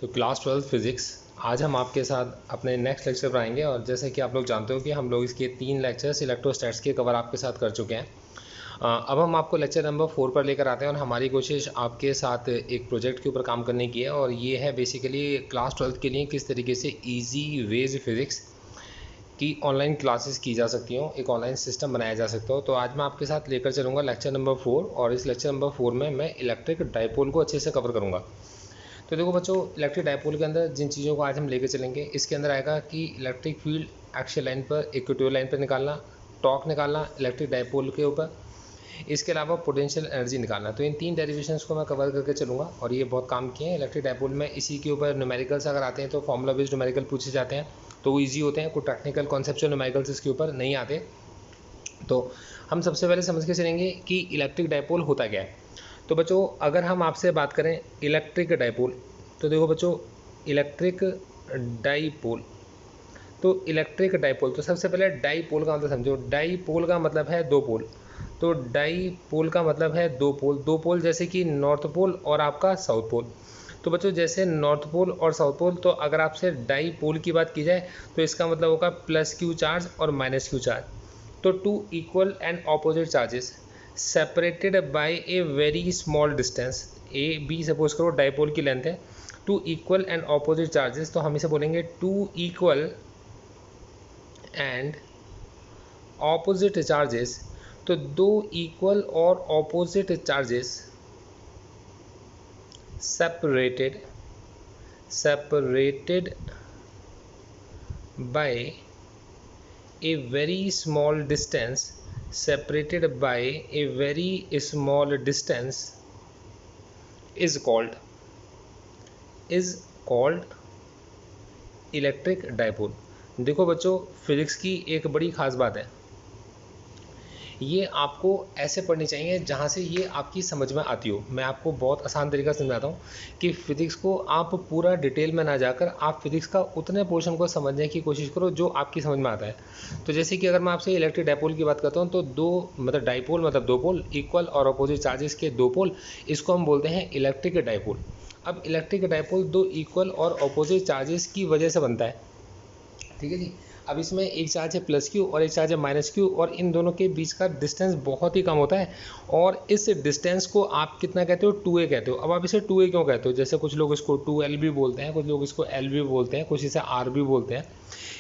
तो class 12 physics आज हम आपके साथ अपने नेक्स्ट लेक्चर पर आएंगे। और जैसे कि आप लोग जानते हो कि हम लोग इसके 3 लेक्चर्स इलेक्ट्रोस्टैट्स के कवर आपके साथ कर चुके हैं। अब हम आपको लेक्चर नंबर 4 पर लेकर आते हैं और हमारी कोशिश आपके साथ एक प्रोजेक्ट के ऊपर काम करने की है, और ये है बेसिकली क्लास 12 के लिए किस तरीके से ईजी वेज फिज़िक्स की ऑनलाइन क्लासेस की जा सकती हो, एक ऑनलाइन सिस्टम बनाया जा सकता हो। तो आज मैं आपके साथ लेकर चलूँगा लेक्चर नंबर 4, और इस लेक्चर नंबर 4 में मैं इलेक्ट्रिक डाइपोल को अच्छे से कवर करूँगा। तो देखो बच्चों, इलेक्ट्रिक डाइपोल के अंदर जिन चीज़ों को आज हम लेकर चलेंगे, इसके अंदर आएगा कि इलेक्ट्रिक फील्ड एक्सियल लाइन पर, इक्वेटोरियल लाइन पर निकालना, टॉर्क निकालना इलेक्ट्रिक डाइपोल के ऊपर, इसके अलावा पोटेंशियल एनर्जी निकालना। तो इन 3 डेरिवेशंस को मैं कवर करके चलूँगा, और ये बहुत काम किए हैं इलेक्ट्रिक डाइपोल में। इसी के ऊपर न्यूमेरिकल्स अगर आते हैं तो फॉर्मूला बेस्ड न्यूमेरिकल पूछे जाते हैं, तो वो ईजी होते हैं। कोई टेक्निकल कॉन्सेप्चुअल न्यूमेरिकल्स इसके ऊपर नहीं आते। तो हम सबसे पहले समझ के चलेंगे कि इलेक्ट्रिक डाइपोल होता क्या है। तो बच्चों, अगर हम आपसे बात करें इलेक्ट्रिक डाइपोल, तो देखो बच्चों, इलेक्ट्रिक डाइपोल, तो इलेक्ट्रिक डाइपोल, तो सबसे पहले डाइपोल का मतलब समझो। डाइपोल का मतलब है दो पोल। तो डाइपोल का मतलब है दो पोल। दो पोल जैसे कि नॉर्थ पोल और आपका साउथ पोल। तो बच्चों, जैसे नॉर्थ पोल और साउथ पोल, तो अगर आपसे डाइपोल की बात की जाए तो इसका मतलब होगा प्लस क्यू चार्ज और माइनस क्यू चार्ज। तो two equal and opposite charges separated by a very small distance. A B suppose करो डाइपोल की लेंथ है। Two equal and opposite charges, तो हम इसे बोलेंगे two equal and opposite charges. तो दो इक्वल और opposite charges separated by a very small distance, separated by a very small distance is called electric dipole. देखो बच्चों, फिजिक्स की एक बड़ी खास बात है, ये आपको ऐसे पढ़नी चाहिए जहाँ से ये आपकी समझ में आती हो। मैं आपको बहुत आसान तरीका समझाता हूँ कि फिज़िक्स को आप पूरा डिटेल में ना जाकर आप फिज़िक्स का उतने पोर्शन को समझने की कोशिश करो जो आपकी समझ में आता है। तो जैसे कि अगर मैं आपसे इलेक्ट्रिक डाइपोल की बात करता हूँ, तो दो मतलब डाइपोल मतलब दो पोल, इक्वल और अपोजिट चार्जेस के दो पोल, इसको हम बोलते हैं इलेक्ट्रिक डाइपोल। अब इलेक्ट्रिक डाइपोल दो इक्वल और अपोजिट चार्जेस की वजह से बनता है, ठीक है जी। अब इसमें एक चार्ज है प्लस क्यू और एक चार्ज है माइनस क्यू, और इन दोनों के बीच का डिस्टेंस बहुत ही कम होता है, और इस डिस्टेंस को आप कितना कहते हो, 2a कहते हो। अब आप इसे 2a क्यों कहते हो? जैसे कुछ लोग इसको 2l भी बोलते हैं, कुछ लोग इसको l भी बोलते हैं, कुछ इसे r भी बोलते हैं।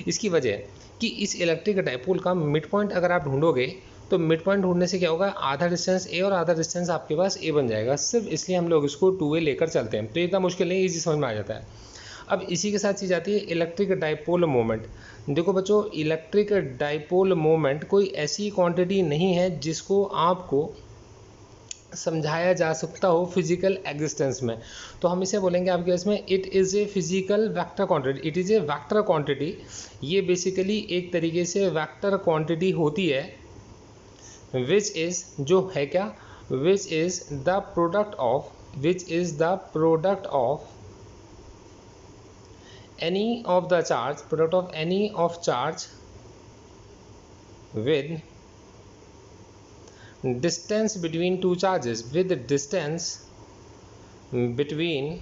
इसकी वजह है कि इस इलेक्ट्रिक डाइपोल का मिड पॉइंट अगर आप ढूंढोगे, तो मिड पॉइंट ढूंढने से क्या होगा, आधा डिस्टेंस a और आधा डिस्टेंस आपके पास a बन जाएगा। सिर्फ इसलिए हम लोग इसको 2a लेकर चलते हैं। तो इतना मुश्किल नहीं, ईजी समझ में आ जाता है। अब इसी के साथ चीज़ आती है इलेक्ट्रिक डाइपोल मोमेंट। देखो बच्चों, इलेक्ट्रिक डाइपोल मोमेंट कोई ऐसी क्वांटिटी नहीं है जिसको आपको समझाया जा सकता हो फिजिकल एग्जिस्टेंस में। तो हम इसे बोलेंगे आपके इसमें it is a physical vector quantity. It is a vector quantity. ये बेसिकली एक तरीके से वेक्टर क्वांटिटी होती है, विच इज़ जो है क्या, which is the product of any of the charge, product of any of charge with distance between two charges, with distance between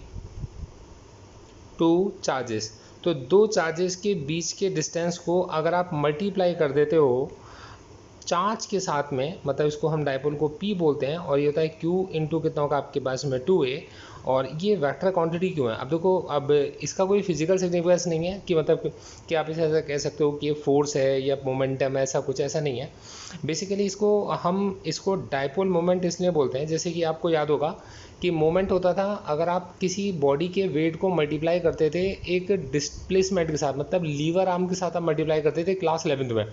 two charges। तो दो चार्जेस के बीच के डिस्टेंस को अगर आप मल्टीप्लाई कर देते हो चार्ज के साथ में, मतलब इसको हम डाइपोल को P बोलते हैं, और ये होता है Q इंटू कितना होगा आपके पास में 2a। और ये वेक्टर क्वांटिटी क्यों है? अब देखो, अब इसका कोई फिजिकल सिग्निफिकेंस नहीं है कि मतलब कि आप इसे ऐसा कह सकते हो कि ये फोर्स है या मोमेंटम है, ऐसा कुछ ऐसा नहीं है। बेसिकली इसको डाइपोल मोमेंट इसलिए बोलते हैं, जैसे कि आपको याद होगा कि मोमेंट होता था अगर आप किसी बॉडी के वेट को मल्टीप्लाई करते थे एक डिस्प्लेसमेंट के साथ, मतलब लीवर आर्म के साथ आप मल्टीप्लाई करते थे क्लास 11th में।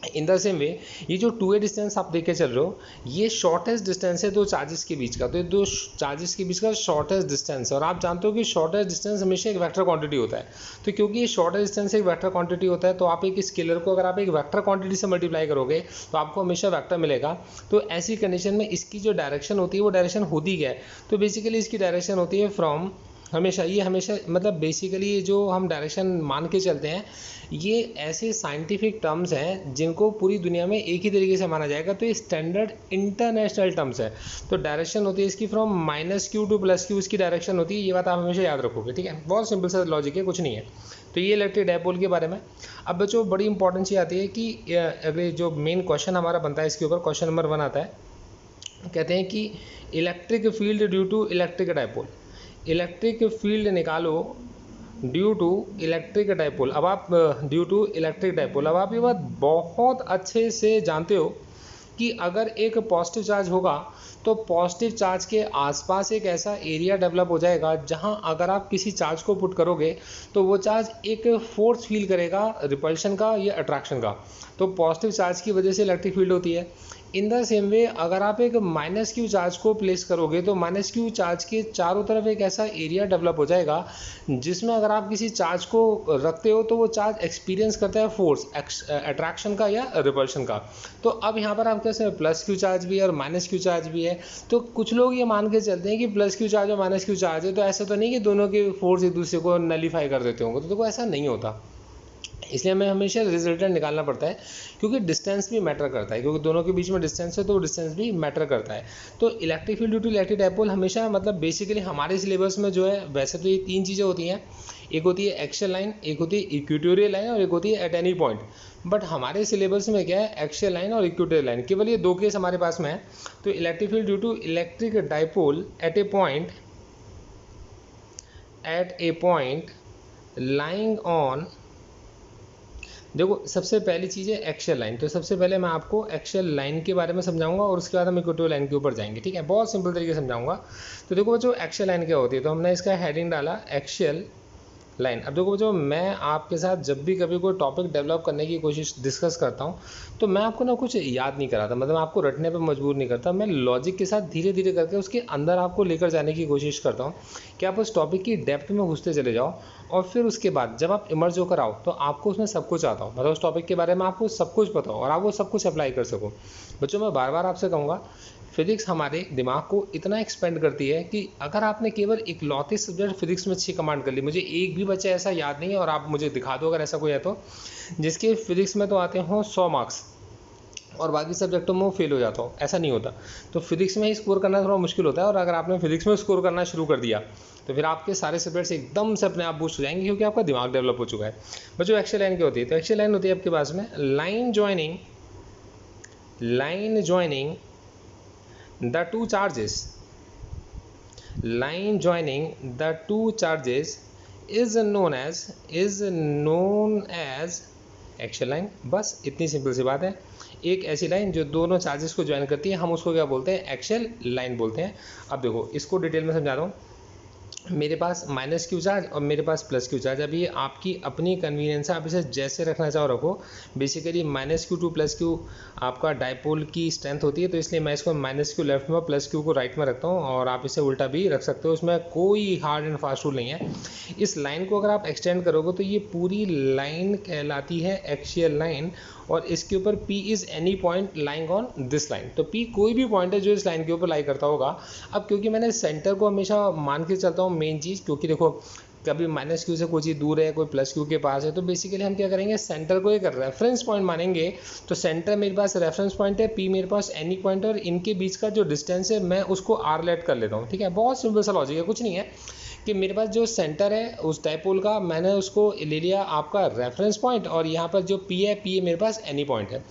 इन द सेम वे ये जो 2a डिस्टेंस आप देख के चल रहे हो, ये शॉर्टेस्ट डिस्टेंस है दो चार्जेस के बीच का। तो ये दो चार्जेस के बीच का शॉर्टेस्ट डिस्टेंस है, और आप जानते हो कि शॉर्टेस्ट डिस्टेंस हमेशा एक वेक्टर क्वांटिटी होता है। तो क्योंकि ये शॉर्टेस्ट डिस्टेंस एक वेक्टर क्वांटिटी होता है, तो आप एक स्केलर को अगर आप एक वेक्टर क्वांटिटी से मल्टीप्लाई करोगे तो आपको हमेशा वेक्टर मिलेगा। तो ऐसी कंडीशन में इसकी जो डायरेक्शन होती है वो डायरेक्शन होती क्या है, तो बेसिकली इसकी डायरेक्शन होती है फ्रॉम हमेशा ये हमेशा मतलब बेसिकली ये जो हम डायरेक्शन मान के चलते हैं ये ऐसे साइंटिफिक टर्म्स हैं जिनको पूरी दुनिया में एक ही तरीके से माना जाएगा, तो ये स्टैंडर्ड इंटरनेशनल टर्म्स है। तो डायरेक्शन होती है इसकी फ्रॉम -q टू +q इसकी डायरेक्शन होती है, ये बात आप हमेशा याद रखोगे, ठीक है। बहुत सिंपल सा लॉजिक है, कुछ नहीं है। तो ये इलेक्ट्रिक डायपोल के बारे में। अब बच्चों बड़ी इंपॉर्टेंट चीज़ आती है कि अगले जो मेन क्वेश्चन हमारा बनता है इसके ऊपर, क्वेश्चन नंबर 1 आता है, कहते हैं कि electric field due to electric dipole. Electric field निकालो ड्यू टू इलेक्ट्रिक डायपोल। अब आप ड्यू टू इलेक्ट्रिक डायपोल, अब आप ये बात बहुत अच्छे से जानते हो कि अगर एक पॉजिटिव चार्ज होगा तो पॉजिटिव चार्ज के आसपास एक ऐसा एरिया डेवलप हो जाएगा जहां अगर आप किसी चार्ज को पुट करोगे तो वो चार्ज एक फोर्स फील करेगा, रिपल्शन का या अट्रैक्शन का। तो पॉजिटिव चार्ज की वजह से इलेक्ट्रिक फील्ड होती है। इन द सेम वे अगर आप एक -q चार्ज को प्लेस करोगे तो -q चार्ज के चारों तरफ एक ऐसा एरिया डेवलप हो जाएगा जिसमें अगर आप किसी चार्ज को रखते हो तो वो चार्ज एक्सपीरियंस करता है फोर्स, अट्रैक्शन का या रिपल्शन का। तो अब यहाँ पर आप कैसे +q चार्ज भी है और -q चार्ज भी है। तो कुछ लोग ये मान के चलते हैं कि +q चार्ज और -q चार्ज है तो ऐसा तो नहीं कि दोनों के फोर्स एक दूसरे को नलीफाई कर देते होंगे, तो देखो ऐसा नहीं होता। इसलिए हमें हमेशा रिजल्टेंट निकालना पड़ता है क्योंकि डिस्टेंस भी मैटर करता है, क्योंकि दोनों के बीच में डिस्टेंस है तो डिस्टेंस भी मैटर करता है। तो electric field due to electric dipole हमेशा मतलब बेसिकली हमारे सिलेबस में जो है वैसे तो ये 3 चीज़ें होती हैं, एक होती है एक्सियल लाइन, एक होती है इक्वेटोरियल लाइन और एक होती है एट एनी पॉइंट। बट हमारे सिलेबस में क्या है, एक्सियल लाइन और इक्वेटोरियल लाइन, केवल ये 2 केस हमारे पास में है। तो electric field due to electric dipole at a point lying on, देखो सबसे पहली चीज़ है एक्सियल लाइन। तो सबसे पहले मैं आपको एक्सियल लाइन के बारे में समझाऊंगा और उसके बाद हम इक्वेटोरियल लाइन के ऊपर जाएंगे, ठीक है। बहुत सिंपल तरीके से समझाऊंगा। तो देखो बच्चों एक्सियल लाइन क्या होती है, तो हमने इसका हेडिंग डाला एक्सियल लाइन। अब देखो बच्चों मैं आपके साथ जब भी कभी कोई टॉपिक डेवलप करने की कोशिश डिस्कस करता हूँ तो मैं आपको ना कुछ याद नहीं कराता, मतलब आपको रटने पे मजबूर नहीं करता, मैं लॉजिक के साथ धीरे धीरे करके उसके अंदर आपको लेकर जाने की कोशिश करता हूँ कि आप उस टॉपिक की डेप्थ में घुसते चले जाओ और फिर उसके बाद जब आप इमर्ज होकर आओ तो आपको उसमें सब कुछ आता हो, मतलब उस टॉपिक के बारे में आपको सब कुछ पता हो और आप वो सब कुछ अप्लाई कर सको। बच्चों मैं बार बार आपसे कहूँगा फिजिक्स हमारे दिमाग को इतना एक्सपेंड करती है कि अगर आपने केवल इकलौते सब्जेक्ट फिजिक्स में अच्छी कमांड कर ली, मुझे एक भी बच्चा ऐसा याद नहीं है और आप मुझे दिखा दो अगर ऐसा कोई है तो, जिसके फिजिक्स में तो आते हों 100 मार्क्स और बाकी सब्जेक्टों में वो फेल हो जाता हो, ऐसा नहीं होता। तो फिजिक्स में ही स्कोर करना थोड़ा मुश्किल होता है और अगर आपने फिजिक्स में स्कोर करना शुरू कर दिया तो फिर आपके सारे सब्जेक्ट्स एकदम से अपने आप बूस्ट हो जाएंगे क्योंकि आपका दिमाग डेवलप हो चुका है। बच्चों एक्सियल लाइन क्या होती है, तो एक्सियल लाइन होती है आपके पास में line joining the two charges, line joining the two charges is known as axial line. बस इतनी सिंपल सी बात है। एक ऐसी लाइन जो दोनों चार्जेस को ज्वाइन करती है हम उसको क्या बोलते हैं, एक्सियल लाइन बोलते हैं। अब देखो इसको डिटेल में समझा रहा हूँ। मेरे पास -q चार्ज और मेरे पास +q चार्ज, अब ये आपकी अपनी कन्वीनियंस है, आप इसे जैसे रखना चाहो रखो। बेसिकली -q टू +q आपका डायपोल की स्ट्रेंथ होती है, तो इसलिए मैं इसको -q लेफ्ट में +q को राइट में रखता हूँ और आप इसे उल्टा भी रख सकते हो, इसमें कोई हार्ड एंड फास्ट रूल नहीं है। इस लाइन को अगर आप एक्सटेंड करोगे तो ये पूरी लाइन कहलाती है एक्सियल लाइन और इसके ऊपर P is any point lying on this line. तो P कोई भी पॉइंट है जो इस लाइन के ऊपर लाई करता होगा। अब क्योंकि मैंने सेंटर को हमेशा मान के चलता हूँ मेन चीज़, क्योंकि देखो कभी -q से कोई चीज़ दूर है, कोई +q के पास है, तो बेसिकली हम क्या करेंगे, सेंटर को एक रेफरेंस पॉइंट मानेंगे। तो सेंटर मेरे पास रेफरेंस पॉइंट है, P मेरे पास एनी पॉइंट है और इनके बीच का जो डिस्टेंस है मैं उसको r लेट कर लेता हूँ, ठीक है। बहुत सिंपल सा लॉजिक है, कुछ नहीं है कि मेरे पास जो सेंटर है उस डायपोल का मैंने उसको ले लिया आपका रेफरेंस पॉइंट और यहाँ पर जो P है मेरे पास एनी पॉइंट है।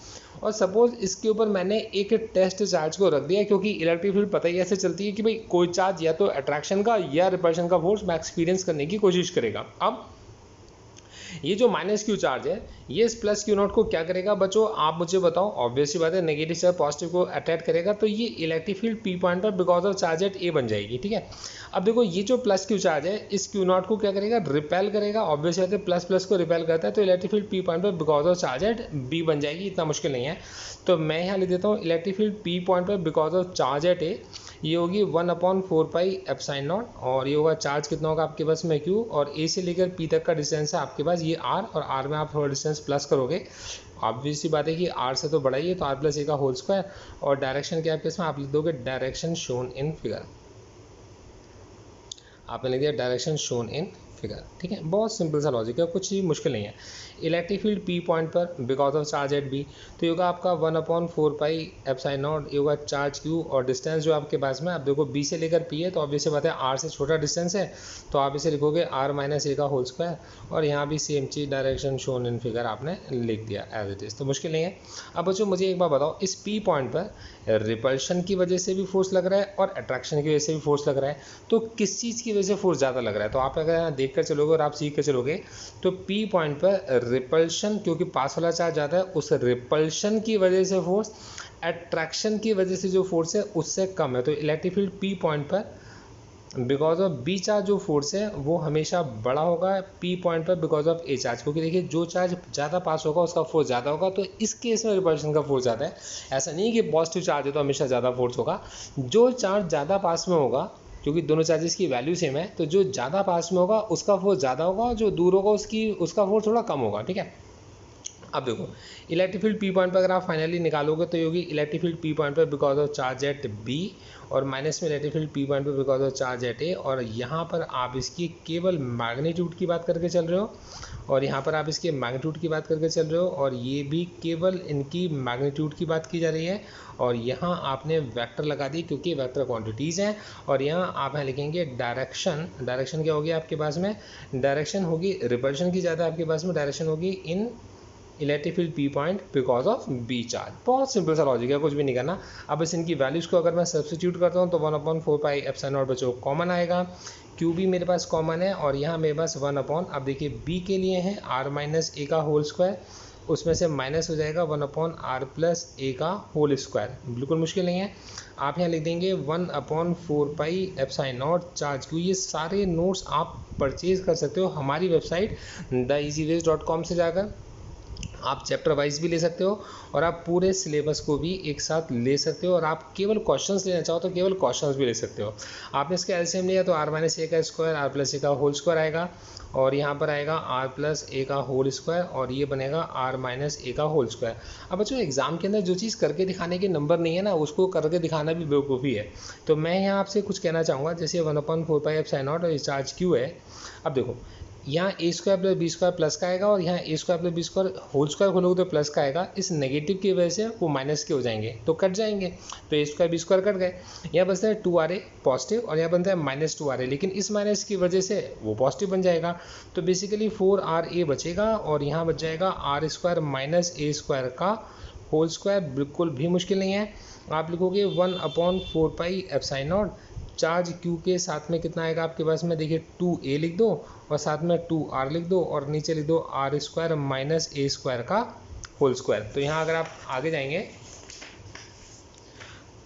और सपोज इसके ऊपर मैंने एक टेस्ट चार्ज को रख दिया, क्योंकि इलेक्ट्रिक फील्ड पता ही ऐसे चलती है कि भाई कोई चार्ज या तो अट्रैक्शन का या रिपल्शन का फोर्स मैं एक्सपीरियंस करने की कोशिश करेगा। अब ये जो -q चार्ज है ये इस +q0 को क्या करेगा बच्चों, आप मुझे बताओ। ऑब्वियसली बात है नेगेटिव से पॉजिटिव को अट्रैक्ट करेगा, तो ये इलेक्ट्रिक फील्ड P पॉइंट पर because of charge eight A बन जाएगी, ठीक है। अब देखो ये जो +q चार्ज है इस Q0 को क्या करेगा, रिपेल करेगा। ऑब्वियसली बात है प्लस को रिपेल करता है, तो इलेक्ट्रिक फील्ड P पॉइंट पर because of charge eight B बन जाएगी, इतना मुश्किल नहीं है। तो मैं यहाँ लिख देता हूँ इलेक्ट्रिक फील्ड P पॉइंट पर because of charge eight A, ये होगी 1/4πε0 और ये होगा चार्ज कितना होगा आपके पास में Q, और A से लेकर P तक का डिस्टेंस है आपके पास ये R, और R में आप थोड़ा डिस्टेंस प्लस करोगे। ऑब्वियसली बात है कि R से तो बड़ा ही है, तो R+A का होल स्क्वायर, और डायरेक्शन क्या है आपके इसमें आप लिख दोगे डायरेक्शन शोन इन फिगर। आपने लिख दिया डायरेक्शन शोन इन फिगर। ठीक है, बहुत सिंपल सा लॉजिक है, कुछ ही मुश्किल नहीं है। इलेक्ट्रिक फील्ड पी पॉइंट पर because of charge at B, तो ये होगा आपका 1/4 एप्सिलॉन नॉट, ये होगा चार्ज क्यू, और डिस्टेंस जो आपके पास में, आप देखो बी से लेकर पी है तो ऑब्वियसली बात है आर से छोटा डिस्टेंस है, तो आप इसे लिखोगे आर माइनस ए का होल स्क्वायर, और यहाँ भी सेम चीज डायरेक्शन शोन इन फिगर आपने लिख दिया एज इट इज, तो मुश्किल नहीं है। अब बच्चों मुझे एक बात बताओ, इस पी पॉइंट पर रिपल्शन की वजह से भी फोर्स लग रहा है और अट्रैक्शन की वजह से भी फोर्स लग रहा है, तो किस चीज़ की वजह से फोर्स ज़्यादा लग रहा है? तो आप अगर यहाँ देख कर चलोगे और आप सीख कर चलोगे तो पी पॉइंट पर रिपल्शन, क्योंकि पास वाला चार्ज ज़्यादा है, उस रिपल्शन की वजह से फोर्स अट्रैक्शन की वजह से जो फोर्स है उससे कम है। तो इलेक्ट्रिक फील्ड पी पॉइंट पर बिकॉज ऑफ बी चार्ज जो फोर्स है वो हमेशा बड़ा होगा पी पॉइंट पर बिकॉज ऑफ ए चार्ज, क्योंकि देखिए जो चार्ज ज़्यादा पास होगा उसका फोर्स ज़्यादा होगा, तो इस केस में रिपल्शन का फोर्स ज़्यादा है। ऐसा नहीं कि पॉजिटिव चार्ज है तो हमेशा ज़्यादा फोर्स होगा, जो चार्ज ज़्यादा पास में होगा, क्योंकि दोनों चार्जेस की वैल्यू सेम है, तो जो ज़्यादा पास में होगा उसका फोर्स ज़्यादा होगा और जो दूर होगा उसका फोर्स थोड़ा कम होगा। ठीक है, अब देखो इलेक्ट्रिक फील्ड पी पॉइंट पर अगर आप फाइनली निकालोगे तो ये होगी इलेक्ट्रिक फील्ड पी पॉइंट पर because of charge at B, और माइनस में इलेक्ट्रिक फील्ड पी पॉइंट पर because of charge at A, और यहाँ पर आप इसकी केवल मैग्नीट्यूड की बात करके चल रहे हो, और यहाँ पर आप इसके मैग्नीट्यूड की बात करके चल रहे हो, और ये भी केवल इनकी मैग्नीट्यूड की बात की जा रही है, और यहाँ आपने वेक्टर लगा दी क्योंकि वेक्टर क्वांटिटीज़ हैं, और यहाँ आप यहाँ लिखेंगे डायरेक्शन। डायरेक्शन क्या होगी आपके पास में? डायरेक्शन होगी रिपल्शन की ज़्यादा आपके पास में, डायरेक्शन होगी इन electric field P point because of B charge. बहुत सिंपल सा लॉजिक है, कुछ भी नहीं करना। अब इस इनकी वैल्यूज़ को अगर मैं सब्स्टिट्यूट करता हूँ तो 1/4 एप्सिलॉन नॉट बच्चों कॉमन आएगा, क्यू भी मेरे पास कॉमन है, और यहाँ मेरे पास 1 अब देखिए बी के लिए है आर माइनस ए का होल स्क्वायर, उसमें से माइनस हो जाएगा 1/r प्लस ए का होल स्क्वायर। बिल्कुल मुश्किल नहीं है, आप यहाँ लिख देंगे 1/4 एप्सिलॉन नॉट चार्ज क्यू। ये सारे नोट्स आप परचेज कर सकते हो हमारी वेबसाइट theeasyways.com से जाकर, आप चैप्टर वाइज भी ले सकते हो और आप पूरे सिलेबस को भी एक साथ ले सकते हो, और आप केवल क्वेश्चंस लेना चाहो तो केवल क्वेश्चंस भी ले सकते हो। आपने इसका एलसीएम लिया तो आर माइनस ए का स्क्वायर आर प्लस ए का होल स्क्वायर आएगा, और यहाँ पर आएगा आर प्लस ए का होल स्क्वायर, और ये बनेगा आर माइनस ए का होल स्क्वायर। अब बच्चों एग्जाम के अंदर जो चीज़ करके दिखाने के नंबर नहीं है ना, उसको करके दिखाना भी बेवकूफ़ी है। तो मैं यहाँ आपसे कुछ कहना चाहूँगा, जैसे 1/4 एप्सिलॉन नॉट और ये चार्ज क्यू है। अब देखो यहाँ A square plus B square plus का आएगा, और यहाँ A square plus B square whole square खोलोगे तो प्लस का आएगा। इस नेगेटिव की वजह से वो माइनस के हो जाएंगे तो कट जाएंगे, तो ए स्क्वायर बी स्क्वायर कट गए। यहाँ बचता है 2ra पॉजिटिव, और यहाँ बनता है -2ra, लेकिन इस माइनस की वजह से वो पॉजिटिव बन जाएगा, तो बेसिकली 4ra बचेगा, और यहाँ बच जाएगा r square minus a square का होल स्क्वायर। बिल्कुल भी मुश्किल नहीं है, आप लिखोगे 1/4 एप्सिलॉन नॉट चार्ज क्यू के साथ में कितना आएगा आपके पास में, देखिए 2a लिख दो और साथ में 2r लिख दो, और नीचे लिख दो r square minus a square का होल स्क्वायर। तो यहाँ अगर आप आगे जाएंगे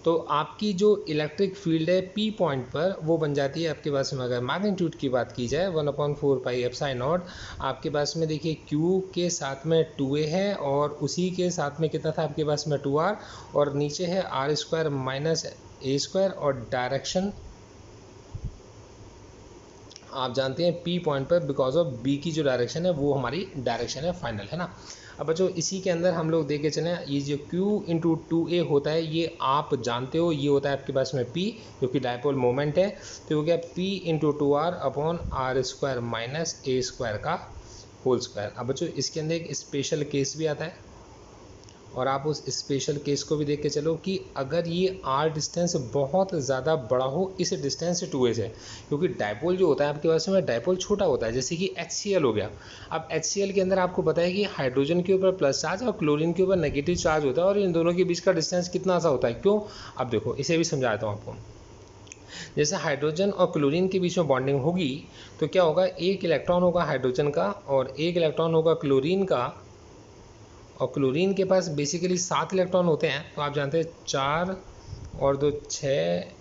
तो आपकी जो इलेक्ट्रिक फील्ड है पी पॉइंट पर वो बन जाती है आपके पास में, अगर मैग्नीट्यूड की बात की जाए 1/4 एप्सिलॉन नॉट, आपके पास में देखिए क्यू के साथ में 2a है, और उसी के साथ में कितना था आपके पास में 2r, और नीचे है r square minus a square, और डायरेक्शन आप जानते हैं पी पॉइंट पर बिकॉज ऑफ बी की जो डायरेक्शन है वो हमारी डायरेक्शन है फाइनल, है ना। अब बच्चों इसी के अंदर हम लोग देख के चलें, ये जो Q इंटू 2a होता है ये आप जानते हो, ये होता है आपके पास में P जो कि डायपोल मोमेंट है, तो हो गया P into 2r upon r square minus a square का होल स्क्वायर। अब बच्चों इसके अंदर एक स्पेशल केस भी आता है, और आप उस स्पेशल केस को भी देख के चलो कि अगर ये r डिस्टेंस बहुत ज़्यादा बड़ा हो इस डिस्टेंस 2a से, क्योंकि डायपोल जो होता है आपके पास में डायपोल छोटा होता है, जैसे कि HCl हो गया। अब HCl के अंदर आपको पता है कि हाइड्रोजन के ऊपर प्लस चार्ज और क्लोरीन के ऊपर नेगेटिव चार्ज होता है, और इन दोनों के बीच का डिस्टेंस कितना सा होता है, क्यों? अब देखो इसे भी समझा देता हूँ आपको। जैसे हाइड्रोजन और क्लोरीन के बीच में बॉन्डिंग होगी तो क्या होगा, एक इलेक्ट्रॉन होगा हाइड्रोजन का और एक इलेक्ट्रॉन होगा क्लोरीन का, और क्लोरीन के पास बेसिकली 7 इलेक्ट्रॉन होते हैं, तो आप जानते हैं 4 और 2 6,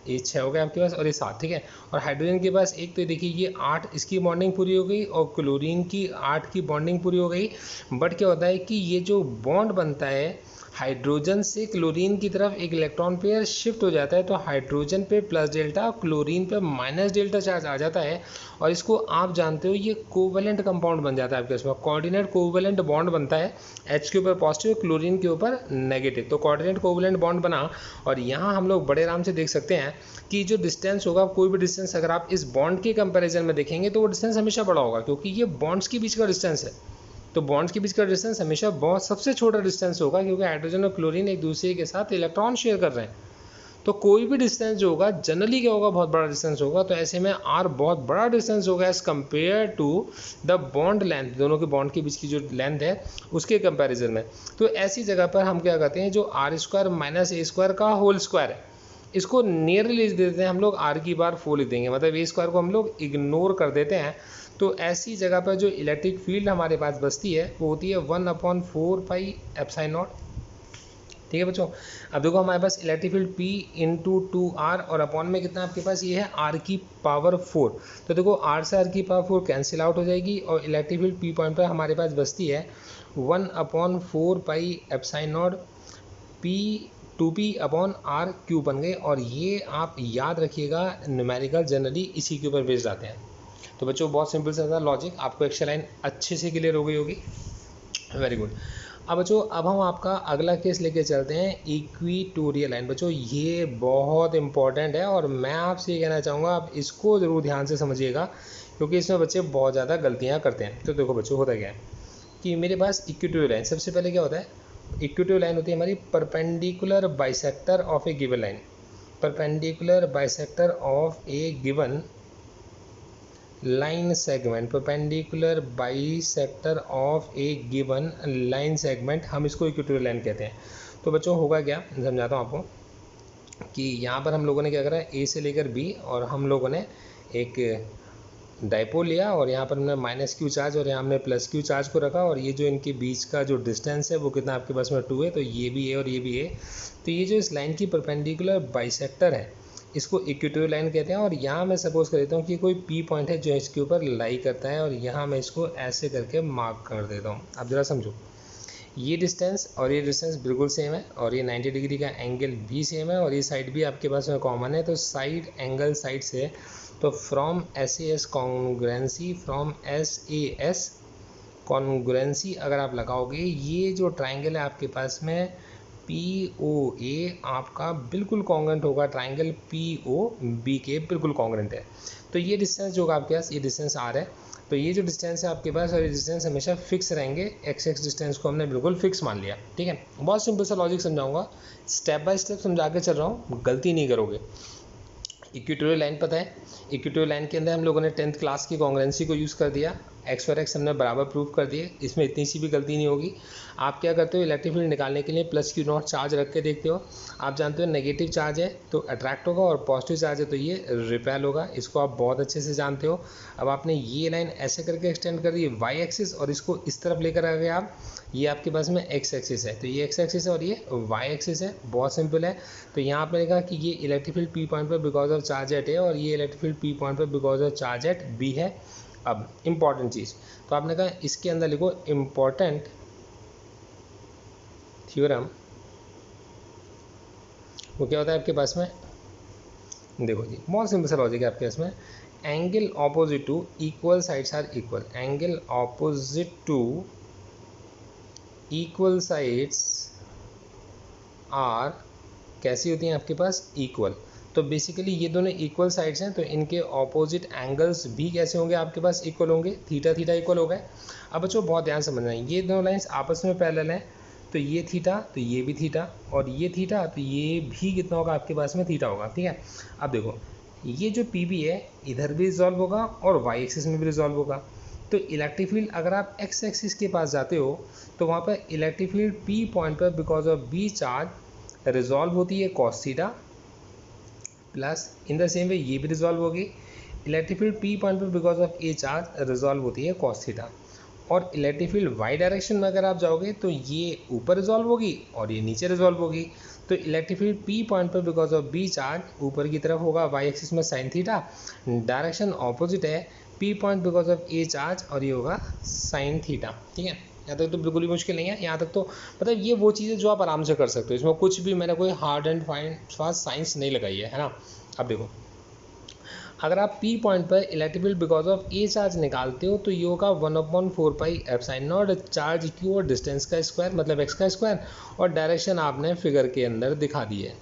ये 6 हो गया आपके पास, और ये 7, ठीक है। और हाइड्रोजन के पास एक, तो देखिए ये 8 इसकी बॉन्डिंग पूरी हो गई, और क्लोरीन की 8 की बॉन्डिंग पूरी हो गई। बट क्या होता है कि ये जो बॉन्ड बनता है हाइड्रोजन से क्लोरीन की तरफ एक इलेक्ट्रॉन पेयर शिफ्ट हो जाता है, तो हाइड्रोजन पे प्लस डेल्टा क्लोरीन पे माइनस डेल्टा चार्ज आ जाता है, और इसको आप जानते हो ये कोवेलेंट कंपाउंड बन जाता है आपके इसमें, कोऑर्डिनेट कोवेलेंट बॉन्ड बनता है, H के ऊपर पॉजिटिव क्लोरीन के ऊपर नेगेटिव, तो कोऑर्डिनेट कोवेलेंट बॉन्ड बना। और यहाँ हम लोग बड़े आराम से देख सकते हैं कि जो डिस्टेंस होगा, कोई भी डिस्टेंस अगर आप इस बॉन्ड के कंपैरिजन में देखेंगे तो वो डिस्टेंस हमेशा बड़ा होगा, क्योंकि ये बॉन्ड्स के बीच का डिस्टेंस है। तो बॉन्ड्स के बीच का डिस्टेंस हमेशा बहुत सबसे छोटा डिस्टेंस होगा, क्योंकि हाइड्रोजन और क्लोरीन एक दूसरे के साथ इलेक्ट्रॉन शेयर कर रहे हैं। तो कोई भी डिस्टेंस जो होगा जनरली क्या होगा, बहुत बड़ा डिस्टेंस होगा। तो ऐसे में r बहुत बड़ा डिस्टेंस होगा as compare to the bond length, दोनों के बॉन्ड के बीच की जो लेंथ है उसके कंपैरिजन में। तो ऐसी जगह पर हम क्या करते हैं, जो r² माइनस a² का होल स्क्वायर है, इसको नियरली लिख देते हैं हम लोग, r की बार 4 लिख देंगे, मतलब a² को हम लोग इग्नोर कर देते हैं। तो ऐसी जगह पर जो इलेक्ट्रिक फील्ड हमारे पास बचती है वो होती है 1/4 पाई एप्सिलॉन नॉट। ठीक है बच्चों, अब देखो हमारे पास electric field P into 2R और अपॉन में कितना आपके पास ये है R की पावर 4। तो देखो R से R की पावर 4 कैंसिल आउट हो जाएगी और इलेक्ट्रिक फील्ड P पॉइंट पर हमारे पास बचती है 1/4 पाई एप्सिलॉन नॉट P/2P/R³ बन गए। और ये आप याद रखिएगा, न्यूमेरिकल जनरली इसी के ऊपर बेस्ड आते हैं। तो बच्चों बहुत सिंपल सा था लॉजिक, आपको एक्स्ट्रा लाइन अच्छे से क्लियर हो गई होगी। Very good. अब बच्चों अब हम आपका अगला केस लेके चलते हैं, इक्वेटोरियल लाइन। बच्चों ये बहुत इंपॉर्टेंट है और मैं आपसे ये कहना चाहूँगा आप इसको ज़रूर ध्यान से समझिएगा, क्योंकि इसमें बच्चे बहुत ज़्यादा गलतियाँ करते हैं। तो देखो बच्चों होता क्या है कि मेरे पास इक्वेटोरियल लाइन, सबसे पहले क्या होता है, इक्वेटोरियल लाइन होती है हमारी perpendicular bisector of A given line. Perpendicular bisector of A given line segment, perpendicular bisector of A given line segment, हम इसको इक्वेटोरियल लाइन कहते हैं। तो बच्चों होगा क्या, समझाता हूँ आपको कि यहाँ पर हम लोगों ने क्या करा, ए से लेकर बी, और हम लोगों ने एक डाइपोल लिया और यहाँ पर हमने -q चार्ज और यहाँ हमने +q चार्ज को रखा, और ये जो इनके बीच का जो डिस्टेंस है वो कितना आपके पास में 2 है। तो ये भी है और ये भी है। तो ये जो इस लाइन की परपेंडिकुलर बाइसेक्टर है इसको इक्वेटोरियल लाइन कहते हैं। और यहाँ मैं सपोज कर देता हूँ कि कोई P पॉइंट है जो इसके ऊपर लाई करता है, और यहाँ मैं इसको ऐसे करके मार्क कर देता हूँ। आप ज़रा समझो, ये डिस्टेंस और ये डिस्टेंस बिल्कुल सेम है, और ये 90 डिग्री का एंगल भी सेम है, और ये साइड भी आपके पास में कॉमन है। तो साइड एंगल साइड से, तो from SAS congruency, from SAS congruency अगर आप लगाओगे, ये जो ट्राइंगल है आपके पास में POA आपका बिल्कुल कॉन्ग्रेंट होगा, ट्राइंगल POB के बिल्कुल कॉन्ग्रेंट है। तो ये डिस्टेंस जो होगा आपके पास, ये डिस्टेंस R है। तो ये जो डिस्टेंस है आपके पास और ये डिस्टेंस हमेशा फिक्स रहेंगे, x डिस्टेंस को हमने बिल्कुल फिक्स मान लिया। ठीक है, बहुत सिंपल सा लॉजिक समझाऊंगा, स्टेप बाय स्टेप समझा के चल रहा हूँ, गलती नहीं करोगे। इक्वेटोरियल लाइन पता है, इक्वेटोरियल लाइन के अंदर हम लोगों ने 10th क्लास की कॉन्ग्रुएंसी को यूज़ कर दिया, x और x हमने बराबर प्रूव कर दिए, इसमें इतनी सी भी गलती नहीं होगी। आप क्या करते हो, इलेक्ट्रिक फील्ड निकालने के लिए +q0 चार्ज रख के देखते हो। आप जानते हो नेगेटिव चार्ज है तो अट्रैक्ट होगा, और पॉजिटिव चार्ज है तो ये रिपेल होगा, इसको आप बहुत अच्छे से जानते हो। अब आपने ये लाइन ऐसे करके एक्सटेंड कर दी y एक्सिस, और इसको इस तरफ लेकर आ गए आप, ये आपके पास में x एक्सिस है, तो ये x एक्सिस है और ये y एक्सिस है, बहुत सिंपल है। तो यहाँ आपने लिखा कि ये इलेक्ट्रिक फील्ड P पॉइंट पर बिकॉज ऑफ चार्ज एट है, और ये इलेक्ट्रिक फील्ड P पॉइंट पर because of charge eight B है। अब इम्पॉर्टेंट चीज़, तो आपने कहा इसके अंदर लिखो इम्पॉर्टेंट थ्योरम, वो क्या होता है आपके पास में, देखो जी बहुत सिंपल सा लॉजिक है आपके पास में, angle opposite to equal sides are equal, angle opposite to equal sides are कैसी होती हैं आपके पास, इक्वल। तो बेसिकली ये दोनों इक्वल साइड्स हैं, तो इनके ऑपोजिट एंगल्स भी कैसे होंगे आपके पास, इक्वल होंगे, थीटा थीटा इक्वल हो गए। अब बच्चों बहुत ध्यान समझना है, ये दोनों लाइंस आपस में पैरेलल हैं, तो ये थीटा तो ये भी थीटा, और ये थीटा तो ये भी कितना होगा आपके पास में, थीटा होगा। ठीक है, अब देखो ये जो PB है इधर भी रिजॉल्व होगा और y एक्सिस में भी रिजॉल्व होगा। तो इलेक्ट्रिक फील्ड अगर आप x एक्सिस के पास जाते हो तो वहाँ पर इलेक्ट्रिक फील्ड P पॉइंट पर because of B charge resolve होती है cos theta, plus in the same way ये भी रिजॉल्व होगी, इलेक्ट्रिक फील्ड P पॉइंट पर because of A charge resolve होती है cos थीटा। और इलेक्ट्रिक फील्ड y डायरेक्शन में अगर आप जाओगे तो ये ऊपर रिजॉल्व होगी और ये नीचे रिजॉल्व होगी। तो इलेक्ट्रिक फील्ड P पॉइंट पर बिकॉज ऑफ B चार्ज ऊपर की तरफ होगा y एक्सिस में sin थीटा, डायरेक्शन ऑपोजिट है P point because of A charge और ये होगा sin थीटा। ठीक है, यहाँ तक तो बिल्कुल ही मुश्किल नहीं है, यहाँ तक तो मतलब ये वो चीज़ें जो आप आराम से कर सकते हो, इसमें कुछ भी मैंने कोई हार्ड एंड फास्ट साइंस नहीं लगाई है ना। अब देखो अगर आप P पॉइंट पर electric field because of A charge निकालते हो तो ये होगा 1/4 pi epsilon not charge Q और डिस्टेंस का स्क्वायर मतलब x का स्क्वायर, और डायरेक्शन आपने फिगर के अंदर दिखा दी है।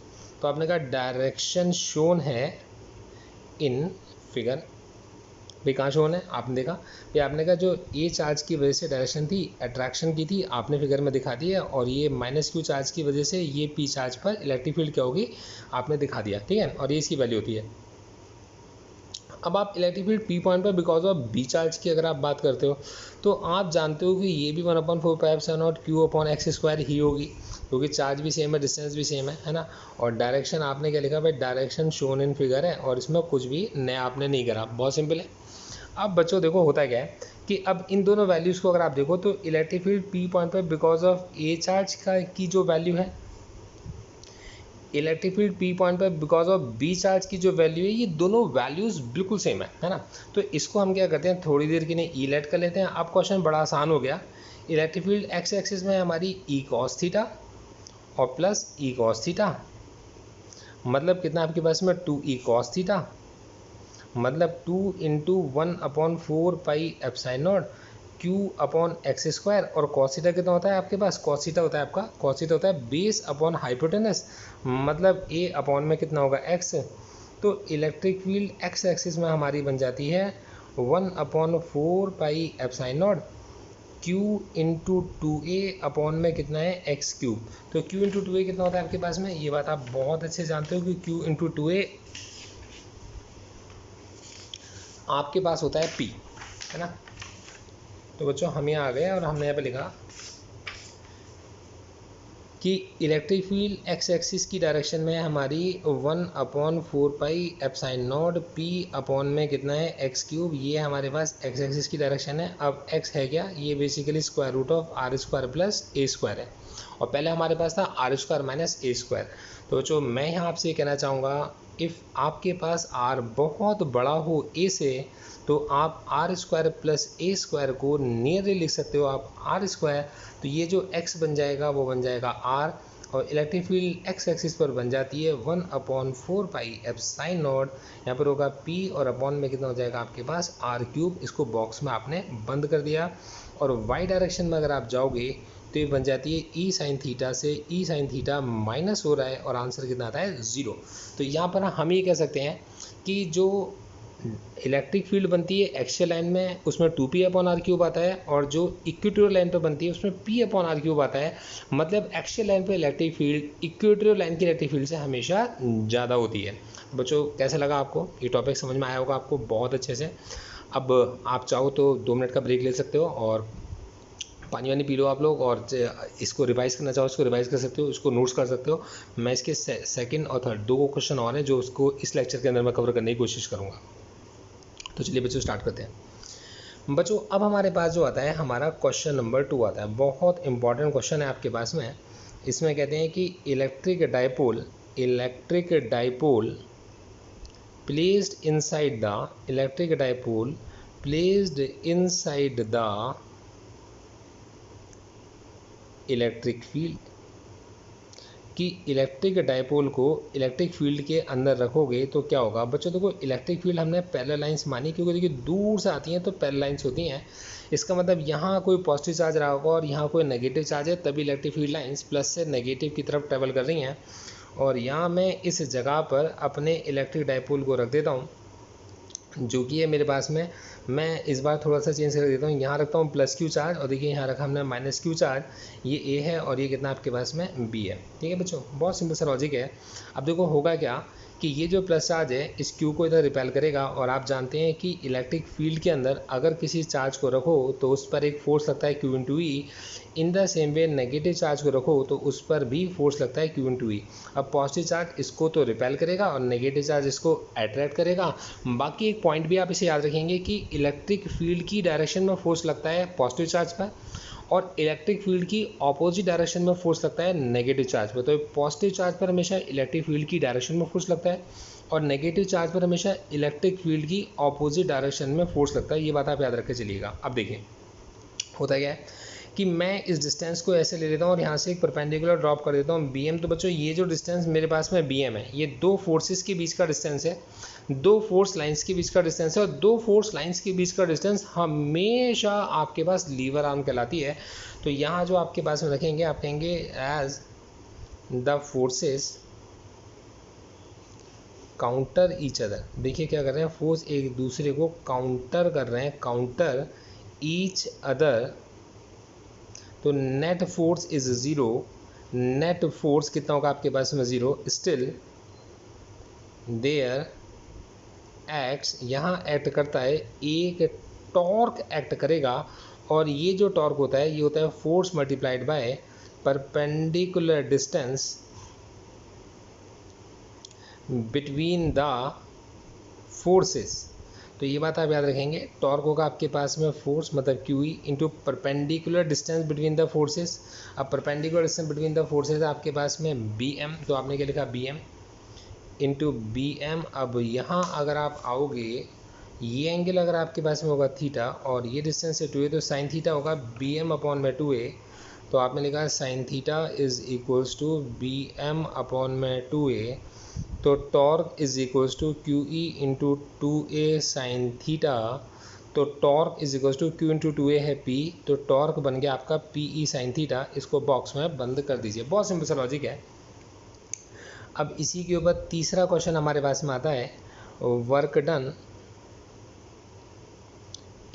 तो आपने कहा डायरेक्शन शोन है इन फिगर। भाई कहाँ शोन है, आपने देखा भाई, आपने कहा जो ए चार्ज की वजह से डायरेक्शन थी अट्रैक्शन की थी, आपने फिगर में दिखा दी है, और ये -q चार्ज की वजह से ये p चार्ज पर इलेक्ट्रिक फील्ड क्या होगी आपने दिखा दिया, ठीक है, और ये इसकी वैल्यू होती है। अब आप इलेक्ट्रिक फील्ड पी पॉइंट पर बिकॉज ऑफ बी चार्ज की अगर आप बात करते हो तो आप जानते हो कि ये भी 1/4πε0 q/x² ही होगी, क्योंकि चार्ज भी सेम है, डिस्टेंस भी सेम है ना। और डायरेक्शन आपने क्या लिखा भाई, डायरेक्शन शोन इन फिगर है, और इसमें कुछ भी नया आपने नहीं करा, बहुत सिंपल है। अब बच्चों देखो होता क्या है कि अब इन दोनों वैल्यूज़ को अगर आप देखो तो इलेक्ट्रिक फील्ड पी पॉइंट पर बिकॉज ऑफ ए चार्ज का की जो वैल्यू है, इलेक्ट्रिक फील्ड पी पॉइंट पर बिकॉज ऑफ बी चार्ज की जो वैल्यू है, ये दोनों वैल्यूज़ बिल्कुल सेम है ना। तो इसको हम क्या करते हैं, थोड़ी देर के लिए ई लेट कर लेते हैं। अब क्वेश्चन बड़ा आसान हो गया। इलेक्ट्रिक फील्ड एक्स एक्सिस में हमारी ई कॉस थीटा और प्लस ई कॉस थीटा, मतलब कितना आपके पास में 2e कॉस थीटा, मतलब 2 × 1/4πε0 q/x²। और कॉस थीटा कितना होता है आपके पास, कॉस थीटा होता है आपका, कॉस थीटा होता है बेस अपॉन हाइपोटेनस, मतलब a अपॉन में कितना होगा x। तो इलेक्ट्रिक फील्ड एक्स एक्सिस में हमारी बन जाती है 1/4πε0 q × 2a अपॉन में कितना है x³। तो q × 2a कितना होता है आपके पास में, ये बात आप बहुत अच्छे से जानते हो कि q × 2a आपके पास होता है p, है ना। तो बच्चों हम यहाँ आ गए और हमने यहाँ पे लिखा कि इलेक्ट्रिक फील्ड एक्स एक्सिस की डायरेक्शन में हमारी 1/4πε0 p अपॉन में कितना है x³। ये हमारे पास एक्स एक्सिस की डायरेक्शन है। अब x है क्या, ये बेसिकली √r² प्लस a² है, और पहले हमारे पास था r² - a²। तो बच्चों मैं यहाँ आपसे कहना चाहूँगा, इफ़ आपके पास r बहुत बड़ा हो a से, तो आप r² प्लस a² को नियरली लिख सकते हो आप r²। तो ये जो x बन जाएगा वो बन जाएगा r, और इलेक्ट्रिक फील्ड x एक्सिस पर बन जाती है 1/4πε0, यहाँ पर होगा p, और अपॉन में कितना हो जाएगा आपके पास r³। इसको बॉक्स में आपने बंद कर दिया। और y डायरेक्शन में अगर आप जाओगे तो ये बन जाती है e sin थीटा से e sin थीटा माइनस हो रहा है, और आंसर कितना आता है 0। तो यहाँ पर हम ये कह सकते हैं कि जो इलेक्ट्रिक फील्ड बनती है एक्सियल लाइन में उसमें 2p/r³ आता है, और जो इक्वेटोरियल लाइन पर बनती है उसमें p/r³ आता है। मतलब एक्सियल लाइन पर इलेक्ट्रिक फील्ड इक्वेटोरियल लाइन की इलेक्ट्रिक फील्ड से हमेशा ज़्यादा होती है। बच्चों कैसा लगा आपको, ये टॉपिक समझ में आया होगा आपको बहुत अच्छे से। अब आप चाहो तो 2 मिनट का ब्रेक ले सकते हो और पानी वानी पी लो आप लोग, और इसको रिवाइज करना चाहो इसको रिवाइज कर सकते हो, इसको नोट्स कर सकते हो। मैं इसके सेकंड और थर्ड 2 क्वेश्चन और हैं जो उसको इस लेक्चर के अंदर मैं कवर करने की कोशिश करूँगा। तो चलिए बच्चों स्टार्ट करते हैं। बच्चों अब हमारे पास जो आता है हमारा क्वेश्चन नंबर 2 आता है, बहुत इंपॉर्टेंट क्वेश्चन है आपके पास में। इसमें कहते हैं कि electric dipole placed inside the electric field, कि इलेक्ट्रिक डाइपोल को इलेक्ट्रिक फील्ड के अंदर रखोगे तो क्या होगा। बच्चों देखो इलेक्ट्रिक फील्ड हमने पैरेलल लाइंस मानी, क्योंकि देखिए दूर से आती हैं तो पैरेलल लाइंस होती हैं। इसका मतलब यहाँ कोई पॉजिटिव चार्ज रहा होगा और यहाँ कोई नेगेटिव चार्ज है, तभी इलेक्ट्रिक फील्ड लाइंस प्लस से नेगेटिव की तरफ ट्रेवल कर रही हैं। और यहाँ मैं इस जगह पर अपने इलेक्ट्रिक डाइपोल को रख देता हूँ, जो कि है मेरे पास में। मैं इस बार थोड़ा सा चेंज कर देता हूँ, यहाँ रखता हूँ +q चार्ज, और देखिए यहाँ रखा हमने -q चार्ज। ये a है और ये कितना आपके पास में b है। ठीक है बच्चों, बहुत सिंपल सा लॉजिक है। अब देखो होगा क्या कि ये जो प्लस चार्ज है इस q को इधर रिपेल करेगा, और आप जानते हैं कि इलेक्ट्रिक फील्ड के अंदर अगर किसी चार्ज को रखो तो उस पर एक फोर्स लगता है q × e। In the same way negative charge को रखो तो उस पर भी फोर्स लगता है q × e। अब पॉजिटिव चार्ज इसको तो रिपेल करेगा और नेगेटिव चार्ज इसको अट्रैक्ट करेगा। बाकी एक पॉइंट भी आप इसे याद रखेंगे कि इलेक्ट्रिक फील्ड की डायरेक्शन में फोर्स लगता है पॉजिटिव चार्ज पर, और इलेक्ट्रिक फील्ड की ऑपोजिट डायरेक्शन में फोर्स लगता है नेगेटिव चार्ज पर। तो पॉजिटिव चार्ज पर हमेशा इलेक्ट्रिक फील्ड की डायरेक्शन में फोर्स लगता है, और नेगेटिव चार्ज पर हमेशा इलेक्ट्रिक फील्ड की ऑपोजिट डायरेक्शन में फोर्स लगता है। ये बात आप याद रख के चलिएगा। अब देखिए होता क्या है कि मैं इस डिस्टेंस को ऐसे ले लेता हूँ और यहाँ से एक परपेंडिकुलर ड्रॉप कर देता हूँ BM। तो बच्चों ये जो डिस्टेंस मेरे पास में BM है, ये 2 फोर्सेस के बीच का डिस्टेंस है, 2 फोर्स लाइंस के बीच का डिस्टेंस है, और 2 फोर्स लाइंस के बीच का डिस्टेंस हमेशा आपके पास लीवर आर्म कहलाती है। तो यहाँ जो आपके पास में रखेंगे आप कहेंगे as the forces counter each other. देखिए क्या कर रहे हैं, फोर्स एक दूसरे को काउंटर कर रहे हैं, काउंटर ईच अदर। तो net force is zero, net force कितना होगा आपके पास में, ज़ीरो। स्टिल देयर एक्ट्स, यहाँ एक्ट करता है एक टॉर्क एक्ट करेगा, और ये जो टॉर्क होता है ये होता है force multiplied by perpendicular distance between the forces. तो ये बात आप याद रखेंगे, टॉर्क होगा आपके पास में फोर्स मतलब Q E into perpendicular distance between the forces. अब perpendicular distance between the forces आपके पास में बी एम, तो आपने क्या लिखा, B M into B M. अब यहाँ अगर आप आओगे, ये एंगल अगर आपके पास में होगा थीटा, और ये डिस्टेंस है 2a, तो साइन थीटा होगा बी एम अपॉन में 2a। तो आपने लिखा sine theta is equals to B M upon में 2a। तो torque is equals to Q E into 2a sine theta. तो torque is equals to Q into 2a है p, तो torque बन गया आपका पी ई साइन थीटा। इसको box में बंद कर दीजिए। बहुत सिंपल सा लॉजिक है। अब इसी के ऊपर तीसरा क्वेश्चन हमारे पास में आता है, work done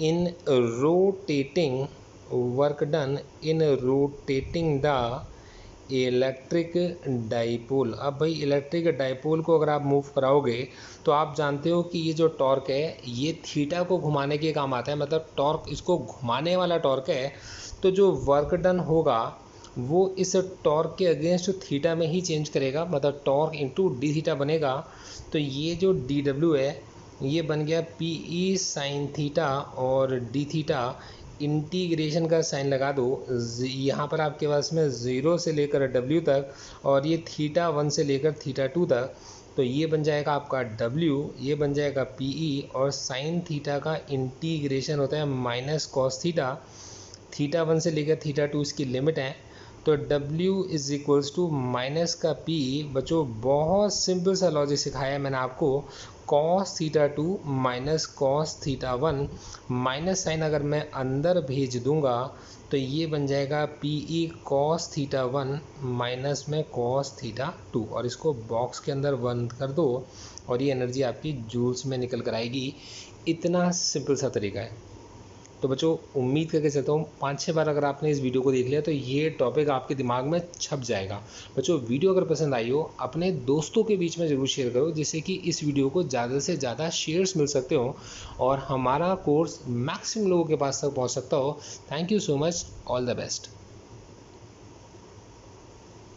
in rotating, work done in rotating the electric dipole. अब भाई इलेक्ट्रिक डाइपोल को अगर आप मूव कराओगे तो आप जानते हो कि ये जो टॉर्क है ये थीटा को घुमाने के काम आता है, मतलब टॉर्क इसको घुमाने वाला टॉर्क है। तो जो वर्क डन होगा वो इस टॉर्क के अगेंस्ट थीटा में ही चेंज करेगा, मतलब टॉर्क इंटू डी थीटा बनेगा। तो ये जो डी डब्ल्यू है ये बन गया पी ई साइन थीटा, और डी थीटा इंटीग्रेशन का साइन लगा दो। यहाँ पर आपके पास में 0 से लेकर W तक, और ये थीटा 1 से लेकर थीटा 2 तक। तो ये बन जाएगा आपका W, ये बन जाएगा PE, और साइन थीटा का इंटीग्रेशन होता है माइनस कॉस थीटा। थीटा 1 से लेकर थीटा 2 इसकी लिमिट है। तो W is equals to minus का PE। बच्चों बहुत सिंपल सा लॉजिक सिखाया है मैंने आपको, cos theta 2 minus cos theta 1, minus sine अगर मैं अंदर भेज दूंगा तो ये बन जाएगा PE कॉस थीटा 1 माइनस में कॉस थीटा 2, और इसको बॉक्स के अंदर बंद कर दो और ये एनर्जी आपकी जूल्स में निकल कर आएगी। इतना सिंपल सा तरीका है। तो बच्चों उम्मीद करके चलता हूँ 5-6 बार अगर आपने इस वीडियो को देख लिया तो ये टॉपिक आपके दिमाग में छप जाएगा। बच्चों वीडियो अगर पसंद आई हो अपने दोस्तों के बीच में ज़रूर शेयर करो, जिससे कि इस वीडियो को ज़्यादा से ज़्यादा शेयर्स मिल सकते हो और हमारा कोर्स मैक्सिमम लोगों के पास तक पहुँच सकता हो। Thank you so much, all the best.